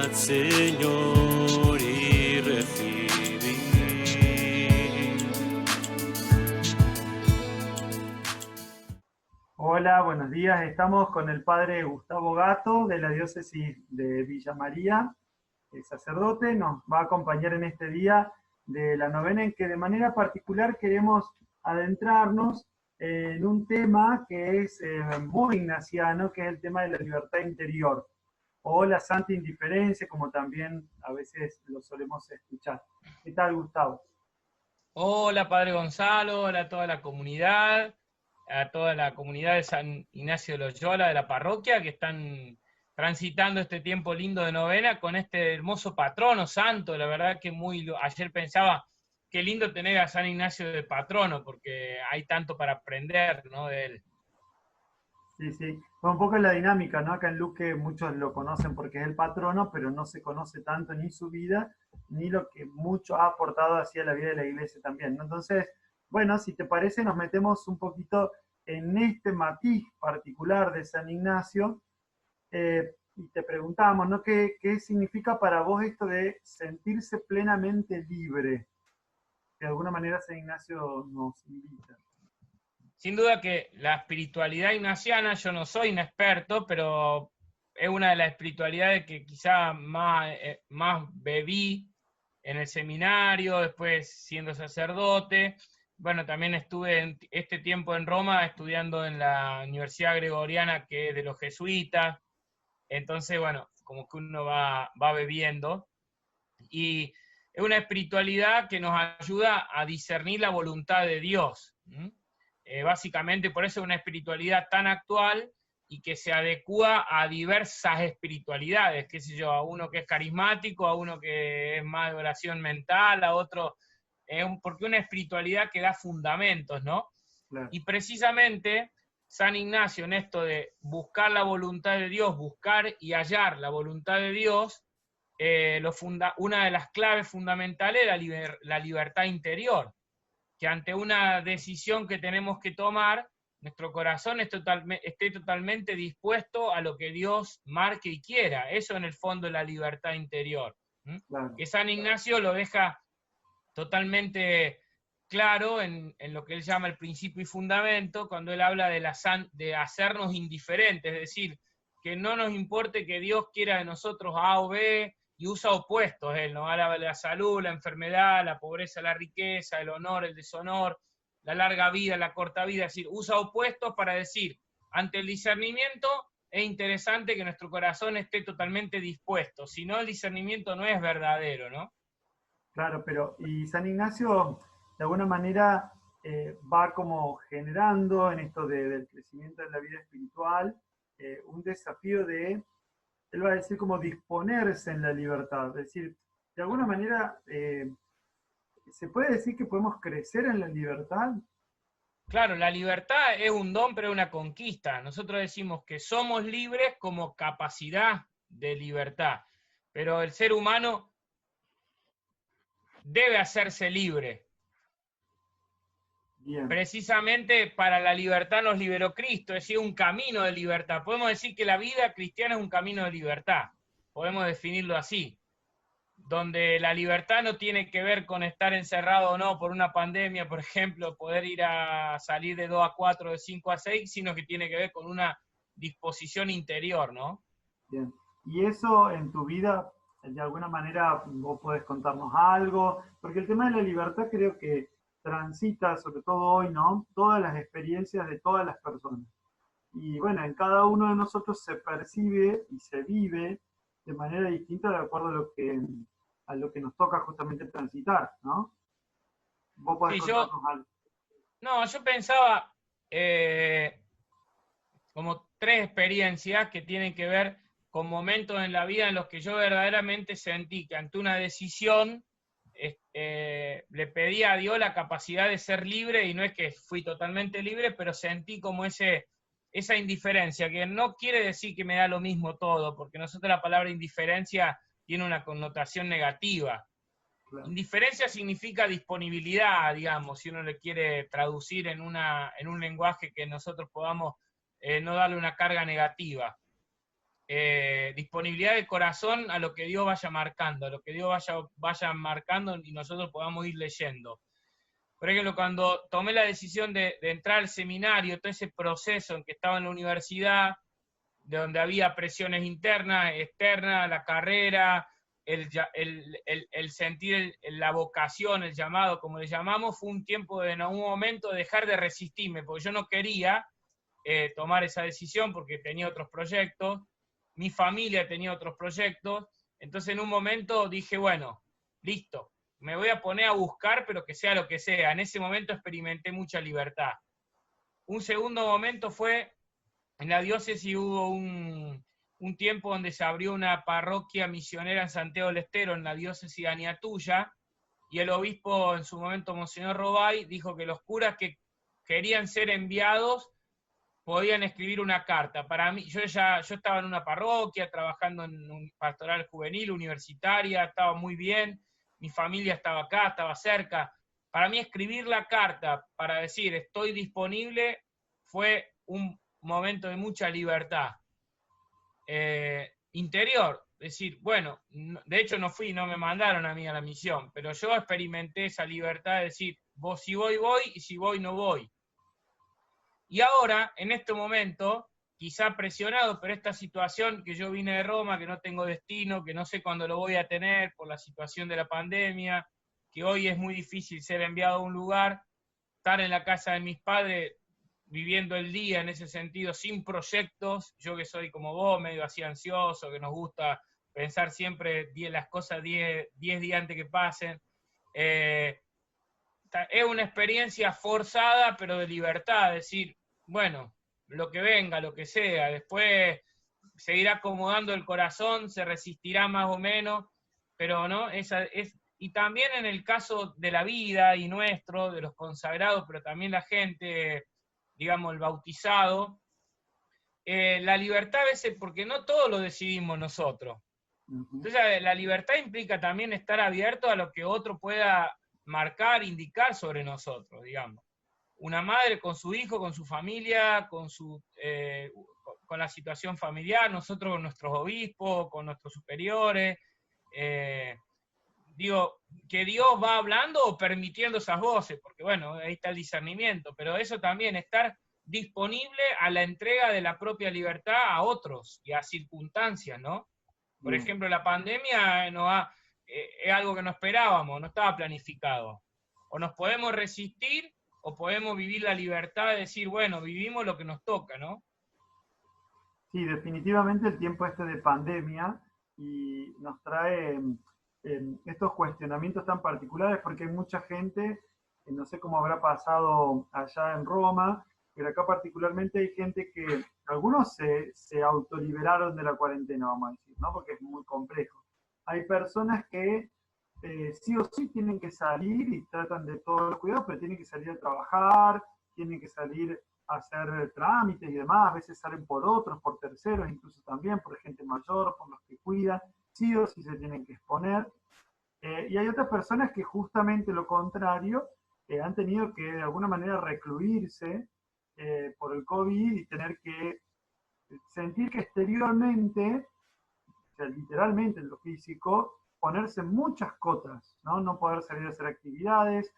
Señor, y recibí. Hola, buenos días. Estamos con el padre Gustavo Gato de la diócesis de Villa María, el sacerdote. Nos va a acompañar en este día de la novena en que de manera particular queremos adentrarnos en un tema que es muy ignaciano, que es el tema de la libertad interior o la santa indiferencia, como también a veces lo solemos escuchar. ¿Qué tal, Gustavo? Hola, Padre Gonzalo, hola a toda la comunidad de San Ignacio de Loyola, de la parroquia, que están transitando este tiempo lindo de novena con este hermoso patrono santo. La verdad que ayer pensaba, qué lindo tener a San Ignacio de patrono, porque hay tanto para aprender, ¿no?, de él. Sí, sí. Fue un poco la dinámica, ¿no? Acá en Luque muchos lo conocen porque es el patrono, pero no se conoce tanto ni su vida, ni lo que mucho ha aportado hacia la vida de la iglesia también, ¿no? Entonces, bueno, si te parece, nos metemos un poquito en este matiz particular de San Ignacio y te preguntamos, ¿no? ¿Qué significa para vos esto de sentirse plenamente libre? Que de alguna manera San Ignacio nos invita. Sin duda que la espiritualidad ignaciana, yo no soy un experto, pero es una de las espiritualidades que quizá más bebí en el seminario, después siendo sacerdote. Bueno, también estuve en este tiempo en Roma estudiando en la Universidad Gregoriana, que es de los jesuitas. Entonces, bueno, como que uno va bebiendo. Y es una espiritualidad que nos ayuda a discernir la voluntad de Dios. Básicamente por eso es una espiritualidad tan actual y que se adecua a diversas espiritualidades, qué sé yo, a uno que es carismático, a uno que es más de oración mental, a otro, porque una espiritualidad que da fundamentos, ¿no? Claro. Y precisamente San Ignacio, en esto de buscar la voluntad de Dios, buscar y hallar la voluntad de Dios, una de las claves fundamentales es la libertad interior, que ante una decisión que tenemos que tomar, nuestro corazón esté totalmente dispuesto a lo que Dios marque y quiera. Eso en el fondo es la libertad interior. Claro. Que San Ignacio lo deja totalmente claro en lo que él llama el principio y fundamento, cuando él habla de hacernos indiferentes, es decir, que no nos importe que Dios quiera de nosotros A o B, y usa opuestos él, ¿no? Habla de la salud, la enfermedad, la pobreza, la riqueza, el honor, el deshonor, la larga vida, la corta vida, es decir, usa opuestos para decir, ante el discernimiento es interesante que nuestro corazón esté totalmente dispuesto, si no el discernimiento no es verdadero, ¿no? Claro, pero y San Ignacio de alguna manera va como generando en esto del crecimiento de la vida espiritual un desafío de, él va a decir como disponerse en la libertad, es decir, de alguna manera se puede decir que podemos crecer en la libertad. Claro, la libertad es un don, pero es una conquista. Nosotros decimos que somos libres como capacidad de libertad, pero el ser humano debe hacerse libre. Bien, Precisamente para la libertad nos liberó Cristo, es decir, un camino de libertad. Podemos decir que la vida cristiana es un camino de libertad, podemos definirlo así, donde la libertad no tiene que ver con estar encerrado o no por una pandemia, por ejemplo, poder ir a salir de 2 a 4, de 5 a 6, sino que tiene que ver con una disposición interior, ¿no? bien. Y eso en tu vida, de alguna manera, vos podés contarnos algo, porque el tema de la libertad creo que transita, sobre todo hoy, ¿no? Todas las experiencias de todas las personas. Y bueno, en cada uno de nosotros se percibe y se vive de manera distinta de acuerdo a lo que nos toca justamente transitar, ¿no? Vos podés Sí, contarnos algo. yo pensaba como tres experiencias que tienen que ver con momentos en la vida en los que yo verdaderamente sentí que ante una decisión le pedí a Dios la capacidad de ser libre, y no es que fui totalmente libre, pero sentí como esa indiferencia, que no quiere decir que me da lo mismo todo, porque nosotros la palabra indiferencia tiene una connotación negativa. Claro. Indiferencia significa disponibilidad, digamos, si uno le quiere traducir en un lenguaje que nosotros podamos no darle una carga negativa. disponibilidad de corazón a lo que Dios vaya marcando, a lo que Dios vaya marcando y nosotros podamos ir leyendo. Por ejemplo, cuando tomé la decisión de entrar al seminario, todo ese proceso en que estaba en la universidad, de donde había presiones internas, externas, la carrera, el sentir la vocación, el llamado, como le llamamos, fue un tiempo de en algún momento dejar de resistirme, porque yo no quería tomar esa decisión porque tenía otros proyectos, mi familia tenía otros proyectos, entonces en un momento dije, bueno, listo, me voy a poner a buscar, pero que sea lo que sea. En ese momento experimenté mucha libertad. Un segundo momento fue, en la diócesis hubo un tiempo donde se abrió una parroquia misionera en Santiago del Estero, en la diócesis de Aniatuya, y el obispo, en su momento, Monseñor Robay, dijo que los curas que querían ser enviados podían escribir una carta. Para mí, yo estaba en una parroquia, trabajando en un pastoral juvenil, universitaria, estaba muy bien, mi familia estaba acá, estaba cerca. Para mí escribir la carta para decir estoy disponible fue un momento de mucha libertad interior. Decir, bueno, de hecho no me mandaron a mí a la misión, pero yo experimenté esa libertad de decir, vos si voy, voy, y si voy, no voy. Y ahora, en este momento, quizá presionado por esta situación, que yo vine de Roma, que no tengo destino, que no sé cuándo lo voy a tener por la situación de la pandemia, que hoy es muy difícil ser enviado a un lugar, estar en la casa de mis padres, viviendo el día en ese sentido, sin proyectos, yo que soy como vos, medio así ansioso, que nos gusta pensar siempre las cosas 10 días antes que pasen. Es una experiencia forzada, pero de libertad, es decir, bueno, lo que venga, lo que sea, después se irá acomodando el corazón, se resistirá más o menos, pero no, y también en el caso de la vida y nuestro, de los consagrados, pero también la gente, digamos, el bautizado, la libertad a veces, porque no todo lo decidimos nosotros. Entonces la libertad implica también estar abierto a lo que otro pueda marcar, indicar sobre nosotros, digamos. Una madre con su hijo, con su familia, con la situación familiar, nosotros con nuestros obispos, con nuestros superiores. Digo, que Dios va hablando o permitiendo esas voces, porque bueno, ahí está el discernimiento, pero eso también, estar disponible a la entrega de la propia libertad a otros y a circunstancias, ¿no? Por ejemplo, la pandemia es algo que no esperábamos, no estaba planificado. O nos podemos resistir o podemos vivir la libertad de decir, bueno, vivimos lo que nos toca, ¿no? Sí, definitivamente el tiempo este de pandemia y nos trae estos cuestionamientos tan particulares porque hay mucha gente, no sé cómo habrá pasado allá en Roma, pero acá particularmente hay gente que, algunos se autoliberaron de la cuarentena, vamos a decir, ¿no? Porque es muy complejo. Hay personas que sí o sí tienen que salir y tratan de todo el cuidado, pero tienen que salir a trabajar, tienen que salir a hacer trámites y demás, a veces salen por otros, por terceros, incluso también por gente mayor, por los que cuidan, sí o sí se tienen que exponer. Y hay otras personas que justamente lo contrario, han tenido que de alguna manera recluirse por el COVID y tener que sentir que exteriormente, o sea, literalmente en lo físico, ponerse muchas cotas, ¿no? No poder salir a hacer actividades,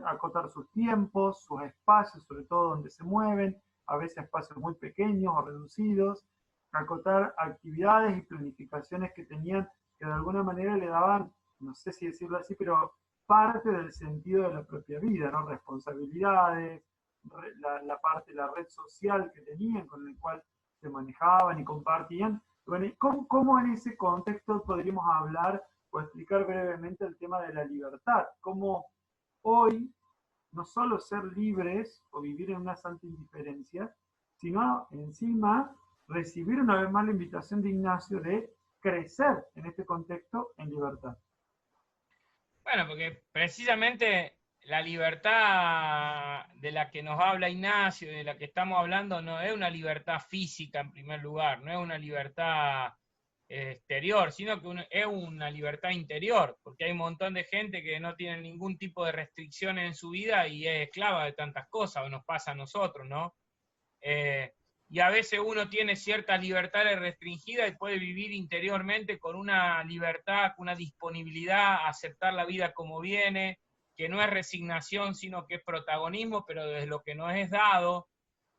acotar sus tiempos, sus espacios, sobre todo donde se mueven, a veces espacios muy pequeños o reducidos, acotar actividades y planificaciones que tenían que de alguna manera le daban, no sé si decirlo así, pero parte del sentido de la propia vida, ¿no? Responsabilidades, la parte, la red social que tenían, con el cual se manejaban y compartían. Bueno, ¿cómo en ese contexto podríamos hablar o explicar brevemente el tema de la libertad? ¿Cómo hoy no solo ser libres o vivir en una santa indiferencia, sino encima recibir una vez más la invitación de Ignacio de crecer en este contexto en libertad? Bueno, porque precisamente la libertad de la que nos habla Ignacio, de la que estamos hablando, no es una libertad física en primer lugar, no es una libertad exterior, sino que es una libertad interior, porque hay un montón de gente que no tiene ningún tipo de restricciones en su vida y es esclava de tantas cosas, o nos pasa a nosotros, ¿no? y a veces uno tiene ciertas libertades restringidas y puede vivir interiormente con una libertad, con una disponibilidad a aceptar la vida como viene, que no es resignación, sino que es protagonismo, pero desde lo que nos es dado.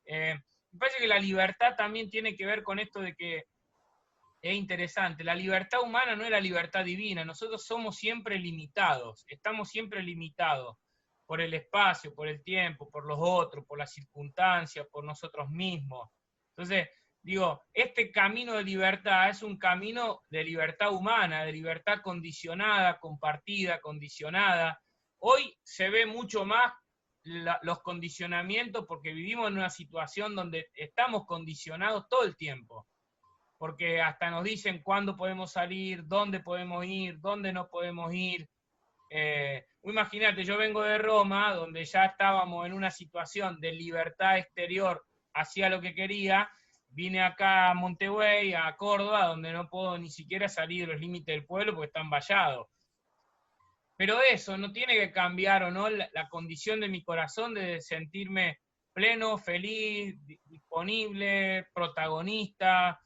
Me parece que la libertad también tiene que ver con esto de que es interesante, la libertad humana no es la libertad divina, nosotros somos siempre limitados, estamos siempre limitados por el espacio, por el tiempo, por los otros, por las circunstancias, por nosotros mismos. Entonces, digo, este camino de libertad es un camino de libertad humana, de libertad condicionada, compartida, condicionada. Hoy se ve mucho más los condicionamientos porque vivimos en una situación donde estamos condicionados todo el tiempo, porque hasta nos dicen cuándo podemos salir, dónde podemos ir, dónde no podemos ir. Imagínate, yo vengo de Roma, donde ya estábamos en una situación de libertad exterior, hacía lo que quería, vine acá a Montevideo, a Córdoba, donde no puedo ni siquiera salir de los límites del pueblo porque están vallados. Pero eso no tiene que cambiar, ¿o no?, la condición de mi corazón de sentirme pleno, feliz, disponible, protagonista,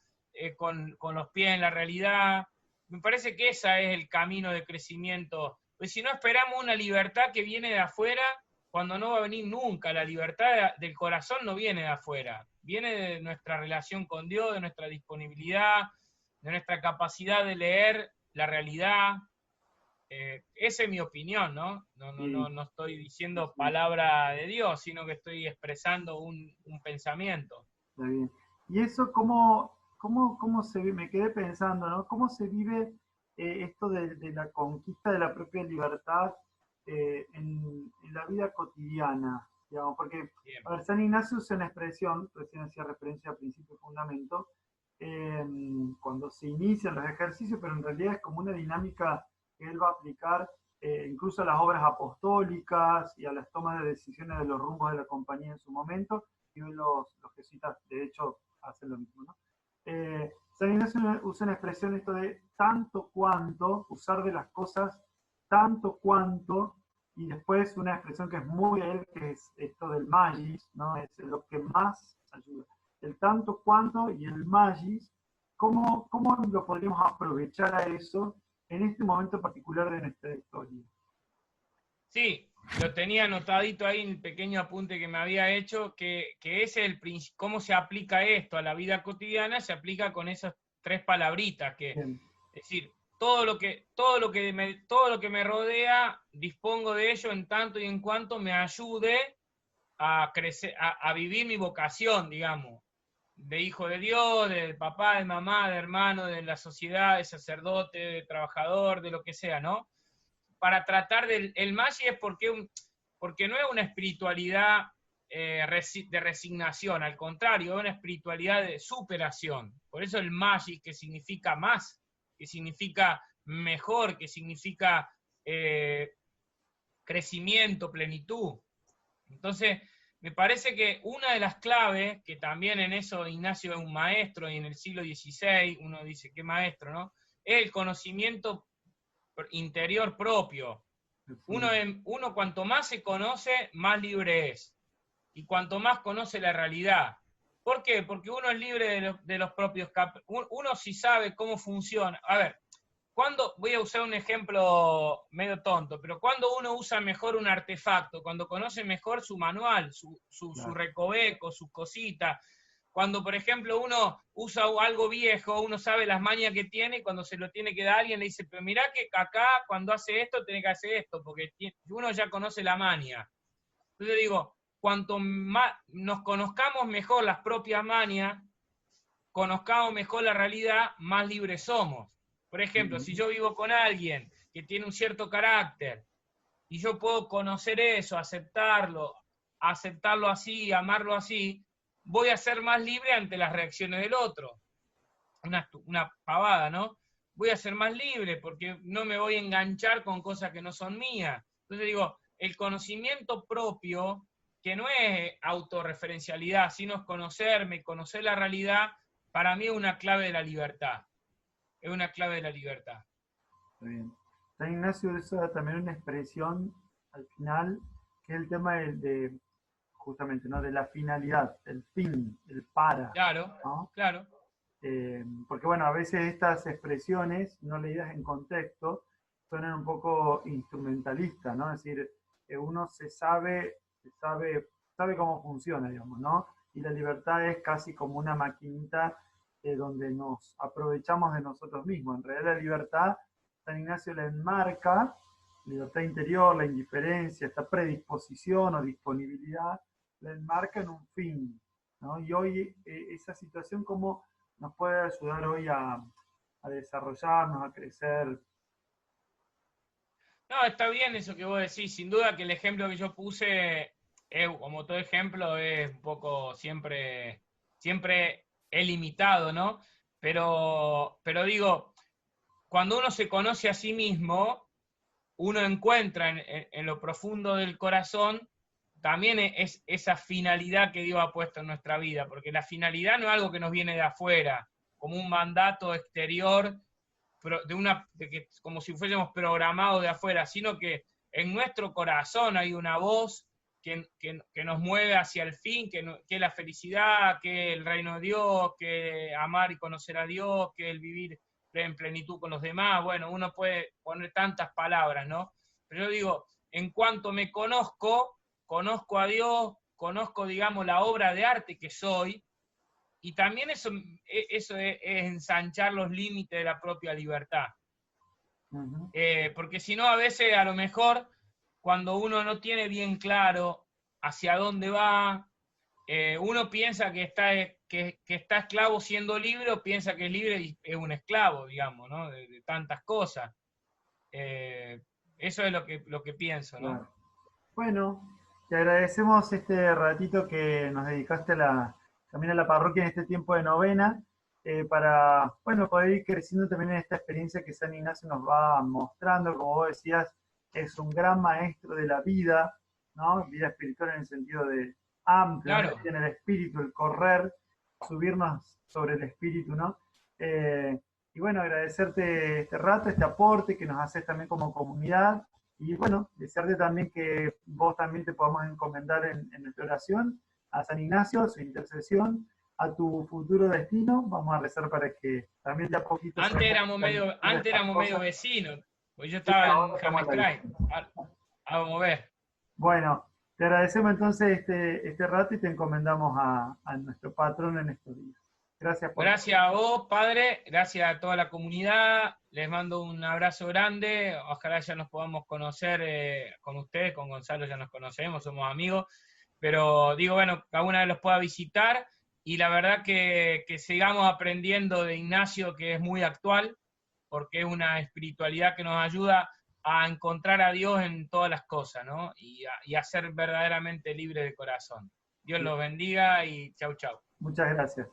con los pies en la realidad. Me parece que ese es el camino de crecimiento. Pues si no esperamos una libertad que viene de afuera, cuando no va a venir nunca. La libertad del corazón no viene de afuera, viene de nuestra relación con Dios, de nuestra disponibilidad, de nuestra capacidad de leer la realidad. Esa es mi opinión, ¿no? No estoy diciendo palabra de Dios, sino que estoy expresando un pensamiento. Está bien. Y eso, cómo se vive? Me quedé pensando, ¿no? ¿Cómo se vive esto de la conquista de la propia libertad en la vida cotidiana? Digamos, porque, Bien. a ver, San Ignacio usa una expresión, recién hacía referencia al principio y fundamento, cuando se inician los ejercicios, pero en realidad es como una dinámica que él va a aplicar incluso a las obras apostólicas y a las tomas de decisiones de los rumbos de la compañía en su momento, y los jesuitas, de hecho, hacen lo mismo, ¿no? San Ignacio usa una expresión esto de tanto cuanto, usar de las cosas tanto cuanto, y después una expresión que es muy de él, que es esto del magis, ¿no? Es lo que más ayuda. El tanto cuanto y el magis, ¿cómo lo podríamos aprovechar a eso en este momento particular de nuestra historia? Sí, lo tenía anotadito ahí en el pequeño apunte que me había hecho, que ese es el cómo se aplica esto a la vida cotidiana, se aplica con esas tres palabritas, Bien. es decir, todo lo que me rodea, dispongo de ello en tanto y en cuanto me ayude a crecer, a vivir mi vocación, digamos, de hijo de Dios, de papá, de mamá, de hermano, de la sociedad, de sacerdote, de trabajador, de lo que sea, ¿no? Para tratar del el Maggi es porque no es una espiritualidad de resignación, al contrario, es una espiritualidad de superación. Por eso el Maggi, que significa más, que significa mejor, que significa crecimiento, plenitud. Entonces, me parece que una de las claves, que también en eso Ignacio es un maestro, y en el siglo XVI uno dice, ¿qué maestro, no? Es el conocimiento interior propio. Uno cuanto más se conoce, más libre es. Y cuanto más conoce la realidad. ¿Por qué? Porque uno es libre de los propios uno sí sabe cómo funciona. A ver, voy a usar un ejemplo medio tonto, pero cuando uno usa mejor un artefacto, cuando conoce mejor su manual, su recoveco, sus cositas, cuando, por ejemplo, uno usa algo viejo, uno sabe las mañas que tiene, y cuando se lo tiene que dar a alguien le dice, pero mirá que acá cuando hace esto, tiene que hacer esto, porque uno ya conoce la maña. Entonces digo, cuanto más nos conozcamos mejor las propias mañas, conozcamos mejor la realidad, más libres somos. Por ejemplo, si yo vivo con alguien que tiene un cierto carácter, y yo puedo conocer eso, aceptarlo así, amarlo así, voy a ser más libre ante las reacciones del otro. Una pavada, ¿no? Voy a ser más libre porque no me voy a enganchar con cosas que no son mías. Entonces digo, el conocimiento propio, que no es autorreferencialidad, sino es conocerme, conocer la realidad, para mí es una clave de la libertad. Es una clave de la libertad. Está bien. San Ignacio usa también una expresión al final, que es el tema de justamente, ¿no? De la finalidad, el fin, el para, Claro, ¿no? claro. Porque bueno, a veces estas expresiones, no leídas en contexto, suenan un poco instrumentalistas, ¿no? Es decir, uno sabe cómo funciona, digamos, ¿no? Y la libertad es casi como una maquinita donde nos aprovechamos de nosotros mismos. En realidad la libertad, San Ignacio la enmarca, libertad interior, la indiferencia, esta predisposición o disponibilidad, la enmarca en un fin, ¿no? Y hoy esa situación, ¿cómo nos puede ayudar hoy a desarrollarnos, a crecer? No, está bien eso que vos decís. Sin duda que el ejemplo que yo puse, como todo ejemplo, es un poco siempre es limitado, ¿no? Pero digo, cuando uno se conoce a sí mismo, uno encuentra en lo profundo del corazón también es esa finalidad que Dios ha puesto en nuestra vida, porque la finalidad no es algo que nos viene de afuera, como un mandato exterior, como si fuésemos programados de afuera, sino que en nuestro corazón hay una voz que nos mueve hacia el fin, que es la felicidad, que es el reino de Dios, que amar y conocer a Dios, que el vivir en plenitud con los demás. Bueno, uno puede poner tantas palabras, ¿no? Pero yo digo, en cuanto me conozco a Dios, conozco, digamos, la obra de arte que soy, y también eso es ensanchar los límites de la propia libertad. Uh-huh. Porque si no, a veces, a lo mejor, cuando uno no tiene bien claro hacia dónde va, uno piensa que está esclavo siendo libre, o piensa que es libre y es un esclavo, digamos, ¿no? De tantas cosas. Eso es lo que pienso, ¿no? Claro. Bueno, te agradecemos este ratito que nos dedicaste también a la parroquia en este tiempo de novena, para, bueno, poder ir creciendo también en esta experiencia que San Ignacio nos va mostrando. Como vos decías, es un gran maestro de la vida, ¿no? Vida espiritual en el sentido de amplio, Claro. ¿no? En el espíritu, el correr, subirnos sobre el espíritu, ¿no? Y bueno, agradecerte este rato, este aporte que nos haces también como comunidad, y bueno, desearte también que vos también te podamos encomendar en nuestra oración a San Ignacio, a su intercesión, a tu futuro destino. Vamos a rezar para que también de a poquito... Antes éramos medio vecinos, pues yo estaba en Jamaica. Vamos a ver. Bueno, te agradecemos entonces este rato y te encomendamos a nuestro patrón en estos días. Gracias a vos, Padre, gracias a toda la comunidad, les mando un abrazo grande, ojalá ya nos podamos conocer con ustedes, con Gonzalo ya nos conocemos, somos amigos, pero digo, bueno, que alguna vez los pueda visitar, y la verdad que sigamos aprendiendo de Ignacio, que es muy actual, porque es una espiritualidad que nos ayuda a encontrar a Dios en todas las cosas, ¿no? Y a ser verdaderamente libre de corazón. Dios los bendiga y chau, chau. Muchas gracias.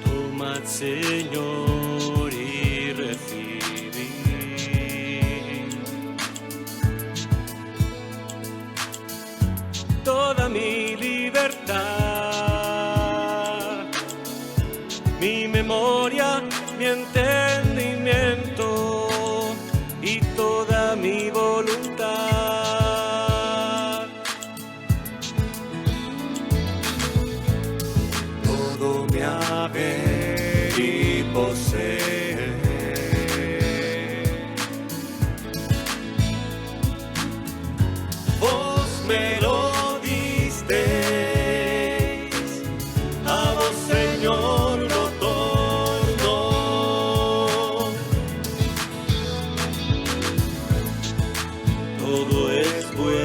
Tomad, Señor, y recibid toda mi libertad, mi memoria, mi entendimiento y toda mi voluntad. Todo mi haber y poseer. Vos me lo disteis, a vos, Señor, lo torno. Todo es vuestro.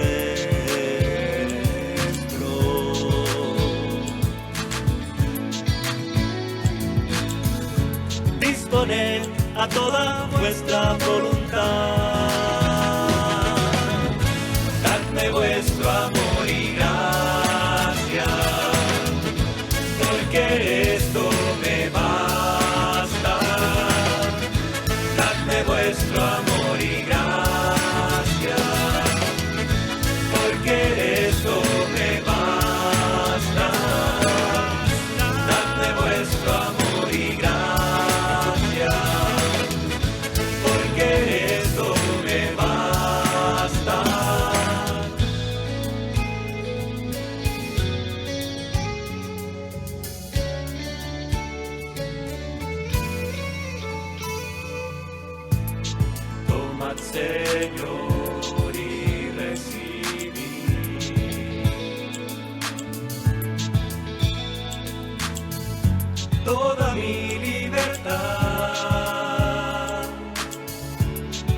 Disponed a toda vuestra voluntad. Dadme vuestro amor y gracia, porque esto me basta. Dadme vuestro amor y gracia, porque esto me basta. Señor, y recibí toda mi libertad,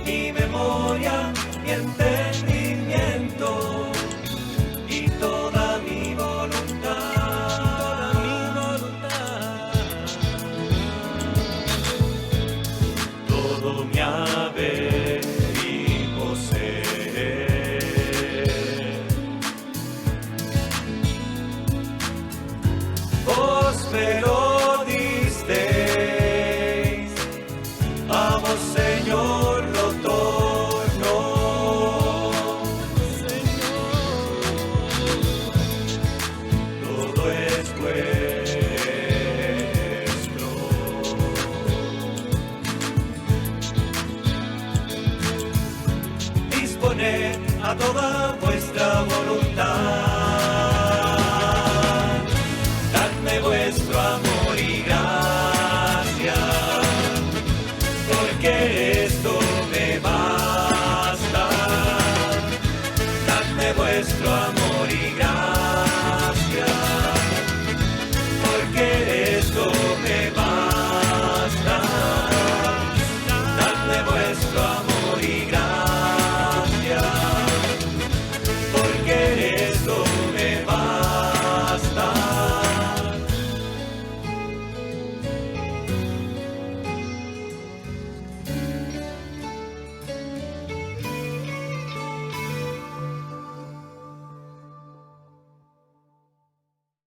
mi memoria, mi entendimiento y toda mi voluntad, todo mi haber y poseer. Vos me lo disteis, a vos, Señor, lo torno. Todo es vuestro. Disponed a toda vuestra voluntad.